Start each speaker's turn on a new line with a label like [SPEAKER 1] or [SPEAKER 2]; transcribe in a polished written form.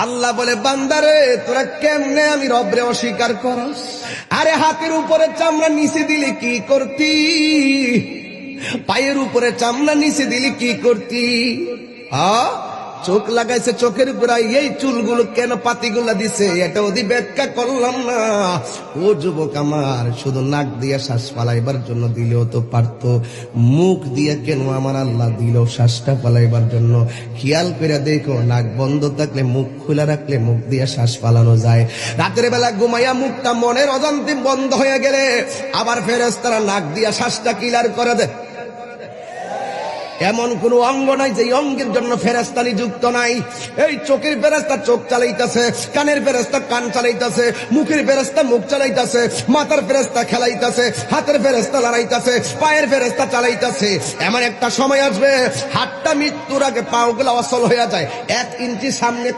[SPEAKER 1] আল্লাহ বলে বান্দারে তোরা কেমনে আমি রবরে অস্বীকার করস? আরে হাতের উপরে চামড়া নিচে দিলে কি করতি? পায়ের উপরে চামড়া নিচে দিলে কি করতি? চোখ লাগাইছে, চোখের গোড়ায় এই চুলগুলো কেন পাতিগুলা দিছে, এটা ওদি ব্যাখ্যা করলাম না। ও যুবক আমার, শুধু নাক দিয়ে শ্বাস ফালাইবার জন্য দিলেও তো পারতো, মুখ দিয়ে কেন আমার আল্লাহ দিল শ্বাসটা ফালাইবার জন্য? খেয়াল করে দেখো, নাক বন্ধ থাকলে মুখ খোলা রাখলে মুখ দিয়ে শ্বাস ফালানো যায়। রাতের বেলা ঘুমাইয়া মুখটা মনের অজান্তে বন্ধ হয়ে গেলে আবার ফেরেশতারা নাক দিয়া শ্বাসটা ক্লিয়ার করে দেয়। এমন কোন অঙ্গ নাই যে অঙ্গের জন্য ফেরেশতা নিযুক্ত নাই। এই চোখের ফেরেশতা চোখ চালাইতেছে, কানের ফেরেশতা কান চালাইতেছে, মুখের ফেরেশতা মুখ চালাইতেছে, মাথার ফেরেশতা খেলাইতেছে, হাতের ফেরেশতা লড়াইতেছে, পায়ের ফেরেশতা চালাইতেছে। এমন একটা সময় আসবে হাতটা মৃত্যুর আগে পাওগুলা অচল হয়ে যায়, 1 ইঞ্চি সামনে